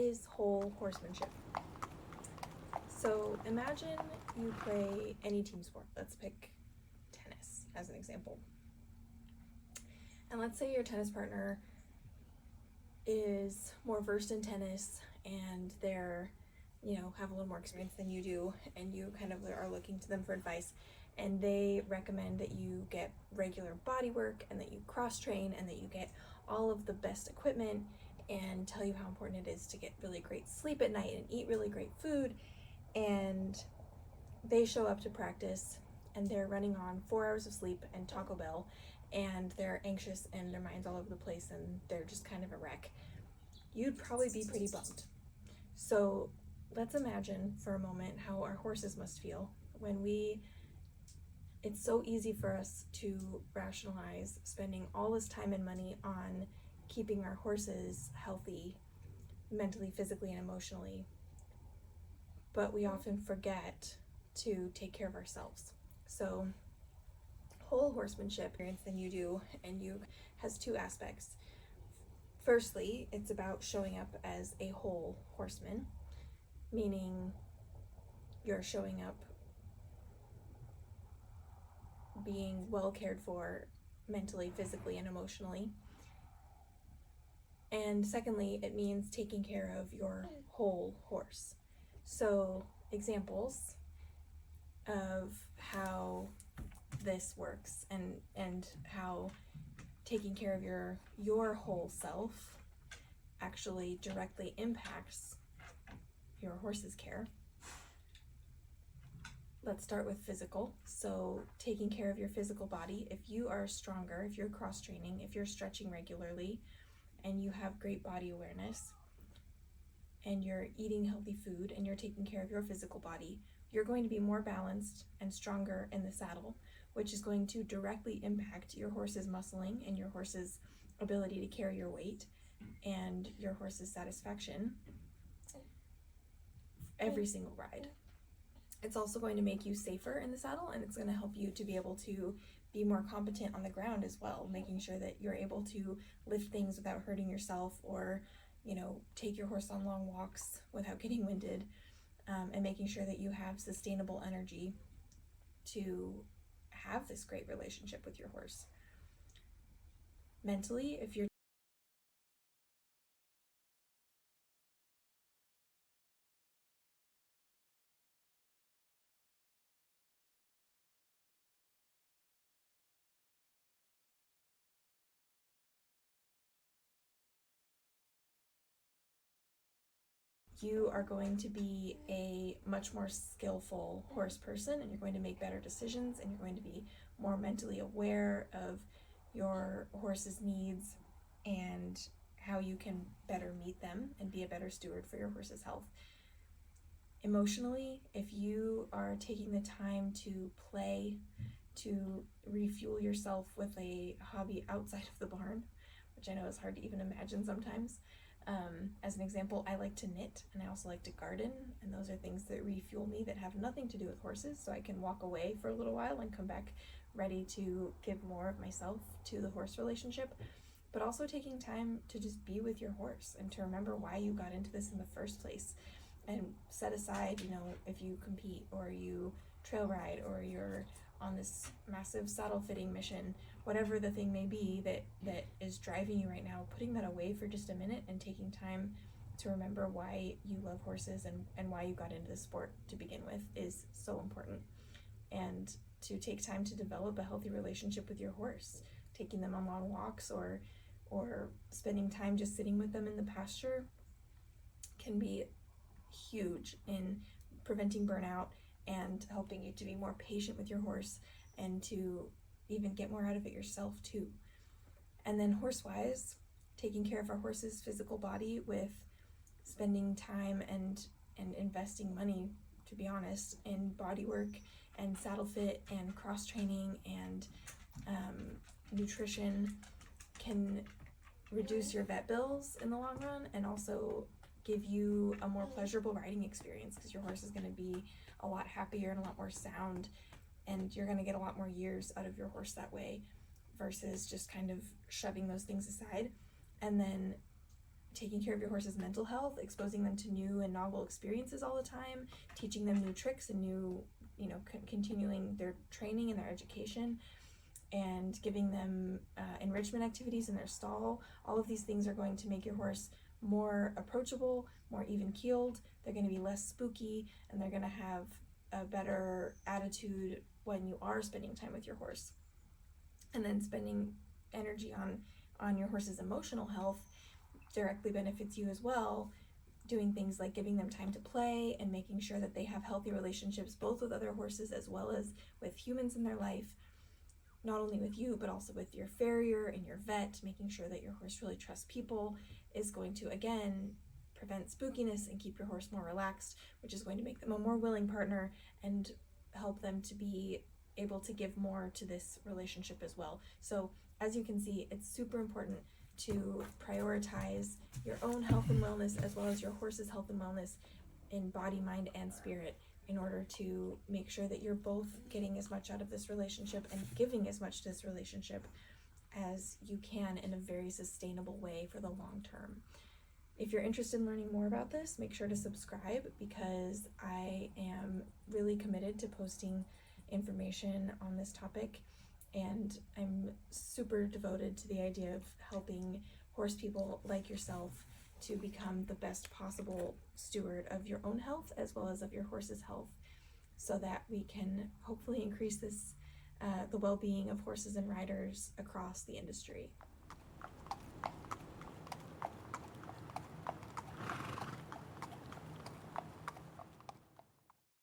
is whole horsemanship? So imagine you play any team sport. Let's pick tennis as an example. And let's say your tennis partner is more versed in tennis and they're, have a little more experience than you do, and you kind of are looking to them for advice, and they recommend that you get regular body work and that you cross train and that you get all of the best equipment, and tell you how important it is to get really great sleep at night and eat really great food. And they show up to practice and they're running on 4 hours of sleep and Taco Bell, and they're anxious and their mind's all over the place and they're just kind of a wreck. You'd probably be pretty bummed. So let's imagine for a moment how our horses must feel when it's so easy for us to rationalize spending all this time and money on keeping our horses healthy mentally, physically, and emotionally, but we often forget to take care of ourselves. So whole horsemanship than you do, and you has two aspects. Firstly, it's about showing up as a whole horseman, meaning you're showing up being well cared for mentally, physically, and emotionally. And secondly, it means taking care of your whole horse. So examples of how this works and how taking care of your whole self actually directly impacts your horse's care. Let's start with physical. So taking care of your physical body. If you are stronger, if you're cross training, if you're stretching regularly, and you have great body awareness, and you're eating healthy food, and you're taking care of your physical body, you're going to be more balanced and stronger in the saddle, which is going to directly impact your horse's muscling and your horse's ability to carry your weight and your horse's satisfaction every single ride. It's also going to make you safer in the saddle, and it's going to help you to be able to be more competent on the ground as well, making sure that you're able to lift things without hurting yourself, or take your horse on long walks without getting winded, and making sure that you have sustainable energy to have this great relationship with your horse. Mentally, if you're you are going to be a much more skillful horse person, and you're going to make better decisions, and you're going to be more mentally aware of your horse's needs and how you can better meet them and be a better steward for your horse's health. Emotionally, if you are taking the time to play, to refuel yourself with a hobby outside of the barn, which I know is hard to even imagine sometimes. As an example, I like to knit, and I also like to garden, and those are things that refuel me that have nothing to do with horses, so I can walk away for a little while and come back ready to give more of myself to the horse relationship. But also taking time to just be with your horse and to remember why you got into this in the first place, and set aside, if you compete or you trail ride or you're on this massive saddle fitting mission, whatever the thing may be that is driving you right now, putting that away for just a minute and taking time to remember why you love horses and why you got into the sport to begin with is so important. And to take time to develop a healthy relationship with your horse, taking them on long walks or spending time just sitting with them in the pasture can be huge in preventing burnout and helping you to be more patient with your horse and to even get more out of it yourself too. And then horse-wise, taking care of our horse's physical body with spending time and investing money, to be honest, in body work and saddle fit and cross training and nutrition can reduce your vet bills in the long run, and also give you a more pleasurable riding experience, because your horse is going to be a lot happier and a lot more sound, and you're going to get a lot more years out of your horse that way versus just kind of shoving those things aside. And then taking care of your horse's mental health, exposing them to new and novel experiences all the time, teaching them new tricks and new, continuing their training and their education, and giving them enrichment activities in their stall. All of these things are going to make your horse more approachable, more even-keeled. They're going to be less spooky, and they're going to have a better attitude when you are spending time with your horse. And then spending energy on your horse's emotional health directly benefits you as well, doing things like giving them time to play and making sure that they have healthy relationships both with other horses as well as with humans in their life, not only with you but also with your farrier and your vet. Making sure that your horse really trusts people is going to, again, prevent spookiness and keep your horse more relaxed, which is going to make them a more willing partner and help them to be able to give more to this relationship as well. So as you can see, it's super important to prioritize your own health and wellness as well as your horse's health and wellness in body, mind, and spirit, in order to make sure that you're both getting as much out of this relationship and giving as much to this relationship as you can in a very sustainable way for the long term. If you're interested in learning more about this, make sure to subscribe, because I am really committed to posting information on this topic, and I'm super devoted to the idea of helping horse people like yourself to become the best possible steward of your own health as well as of your horse's health, so that we can hopefully increase the well-being of horses and riders across the industry.